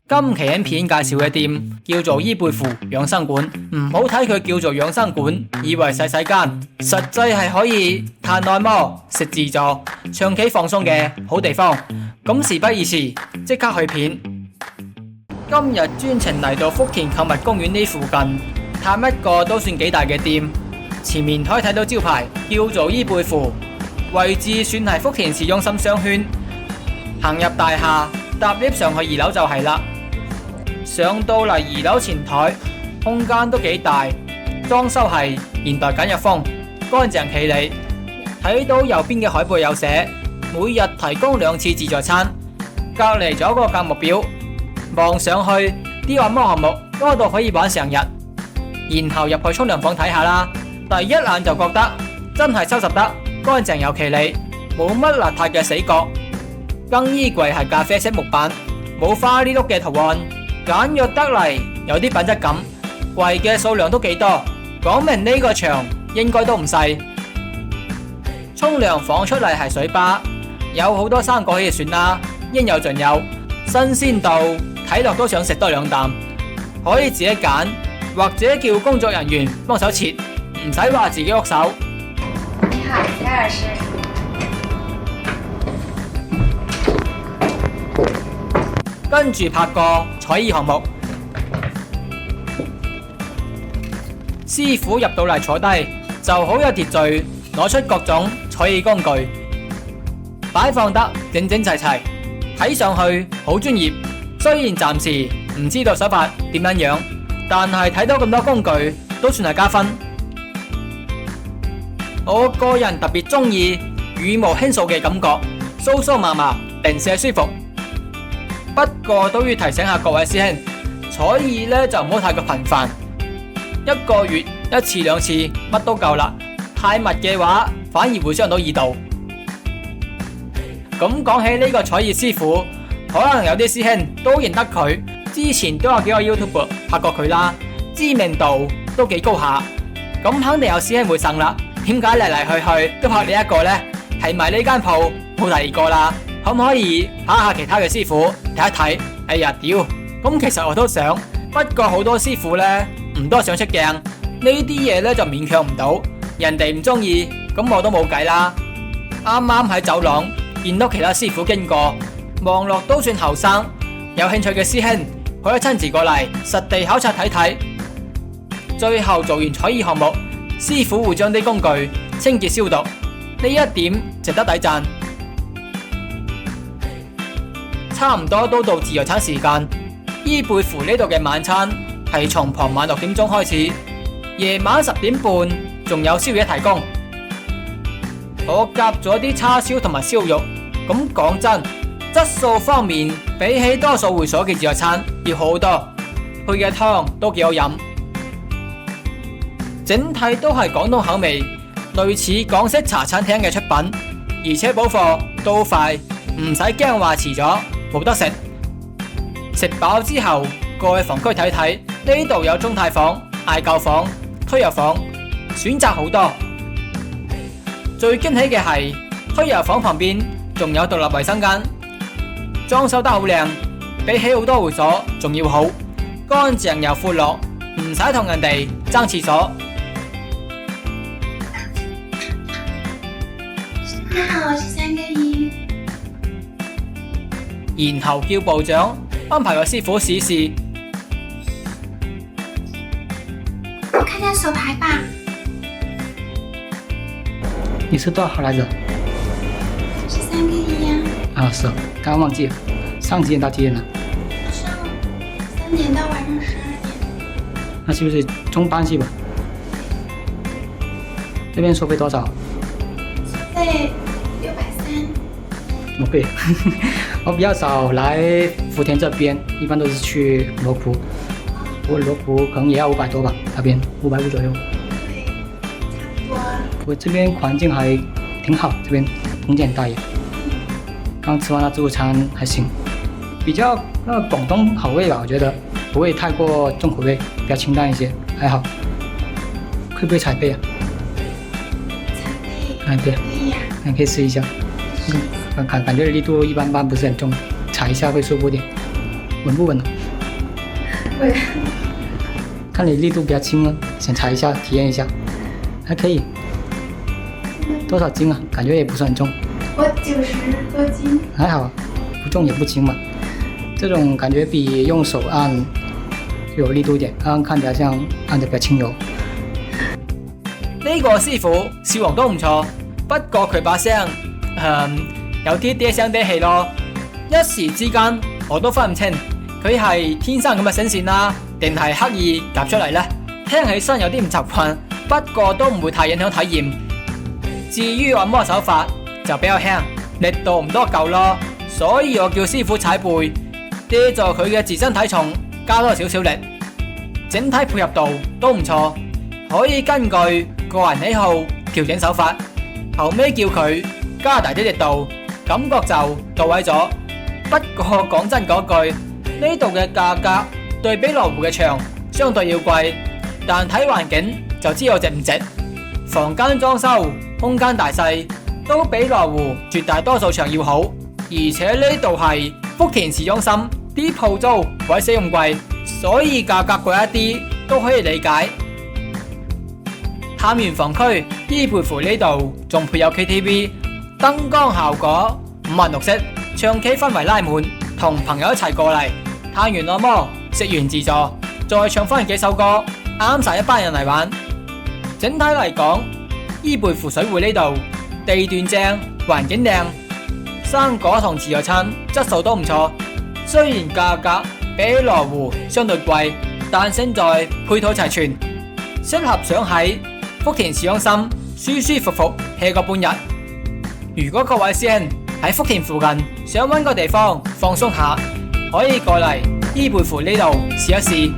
今期影片介紹嘅店叫做伊貝芙養生館，唔好睇佢叫做養生館，以為細細間，實際係可以嘆按摩、食自助、長期放鬆嘅好地方。咁事不宜遲，即刻去片。今日專程嚟到福田購物公園呢附近，探一個都算幾大嘅店。前面可以睇到招牌叫做伊貝芙，位置算係福田市中心商圈。行入大廈，搭 lift 上去2樓就係啦。上到嚟2樓前台，空間都幾大，裝修係現代簡約風，乾淨企理。睇到右邊嘅海報有寫，每日提供2次自助餐。隔籬仲有個價目表，望上去啲按摩項目多到可以玩成日。然後入去沖涼房睇下啦，第一眼就覺得真係收拾得乾淨有企理，冇乜邋遢嘅死角。更衣櫃係咖啡色木板，冇花呢碌嘅圖案，簡約得嚟，有啲品質感。櫃嘅數量都幾多，講明呢個場應該都唔細。沖涼房出嚟係水吧，有好多生果可以選啦，應有盡有，新鮮度睇落都想食多2啖，可以自己揀，或者叫工作人員幫手切，唔使話自己喐手。你好，贾老師。跟住拍個彩衣項目，師傅入到嚟坐低就好有秩序，攞出各種彩衣工具，擺放得整整齊齊，睇上去好專業。雖然暫時唔知道手法點樣樣，但係睇到咁多工具都算係加分。我個人特別中意羽毛輕掃嘅感覺，酥酥麻麻，零舍舒服。不過都要提醒下各位師兄，彩衣呢就唔好太過頻繁，1個月1次2次乜都夠啦。太密嘅話反而會傷到耳道。咁講起呢個彩衣師傅，可能有啲師兄都認得佢，之前都有幾個 YouTuber 拍過佢啦，知名度都幾高下。咁肯定有師兄會呻啦，點解嚟嚟去去都拍你一個呢？係咪呢間鋪冇第二個啦？可唔可以拍下其他嘅師傅睇一睇？哎呀屌！咁其實我都想，不過好多師傅呢唔多想出鏡，呢啲嘢呢就勉強唔到，人哋唔中意，咁我都冇計啦。啱啱喺走廊見到其他師傅經過，望落都算後生，有興趣嘅師兄可以親自過嚟實地考察睇睇。最後做完彩衣項目，師傅會將啲工具清潔消毒，呢一點值得抵讚。差唔多都到自助餐時間，伊貝芙呢度嘅晚餐係從傍晚6點鐘開始，夜晚10點半仲有宵夜提供。我夾咗啲叉燒同埋燒肉，咁講真，質素方面比起多數會所嘅自助餐要好好多，佢嘅湯都幾好飲。整體都係廣東口味，類似港式茶餐廳嘅出品，而且補貨都快，唔使驚話遲咗冇得食。食飽之後過去房區睇睇，呢度有中泰房、嗌救房、推油房，選擇好多。最驚喜嘅係推油房旁邊仲有獨立衛生間，裝修得好靚，比起好多會所仲要好，乾淨又闊落，唔使同人哋爭廁所。你好，我是3個1。然後叫部長安排個師傅試試。我看下手牌吧。你是多少號來着？是3個1呀。啊，是，剛剛忘記了。上幾點到幾點呢？上午3點到晚上12點。那是不是中班係吧？這邊收費多少？收費630。這麼貴？我比較少來福田這邊，一般都是去羅湖。不過羅湖可能也要500多吧，那邊550左右。對，差不多。不過這邊環境還挺好，這邊空間很大也。剛吃完了自助餐還行，比較廣東口味吧，我覺得不會太過重口味，比較清淡一些，還好。會不會踩背啊？踩背。對，可以呀。可以試一下。感覺力度一般般，不是很重，踩一下會舒服點。稳不稳啊？对，看你力度比较轻啊，想踩一下体验一下，还可以。多少斤啊？感觉也不是很重，我90多斤。还好，不重也不轻嘛。这種感覺比用手按有力度一點，看起來像按得比較輕柔。呢個師傅笑容都唔錯，不過佢把聲有啲嗲聲嗲氣咯，一時之間我都分唔清佢係天生咁嘅聲線啦，定係刻意夾出嚟呢？聽起身有啲唔習慣，不過都唔會太影響體驗。至於按摩手法就比較輕，力度唔多夠咯，所以我叫師傅踩背，借助佢嘅自身體重加多少少力，整體配合度都唔錯，可以根據個人喜好調整手法。後尾叫佢加大啲力度，感覺就到位咗。不過講真嗰句，呢度嘅價格對比羅湖嘅場相對要貴，但睇環境就知道值唔值。房間裝修、空間大細都比羅湖絕大多數場要好，而且呢度係福田市中心，啲鋪租鬼死咁貴，所以價格貴一啲都可以理解。探完房區，伊貝湖呢度仲配有 KTV， 燈光效果五顏六色，唱 K 氛圍拉滿，同朋友一齊過嚟，探完按摩，食完自助，再唱翻幾首歌，啱晒一班人嚟玩。整體嚟講，伊貝湖水匯呢度地段正，環境靚，生果同自助餐質素都唔錯。雖然價格比羅湖相對貴，但勝在配套齊全，適合想喺福田市中心舒舒服服 hea 個半日。如果各位師兄喺福田附近想搵個地方放鬆下，可以過嚟伊貝湖呢度試一試。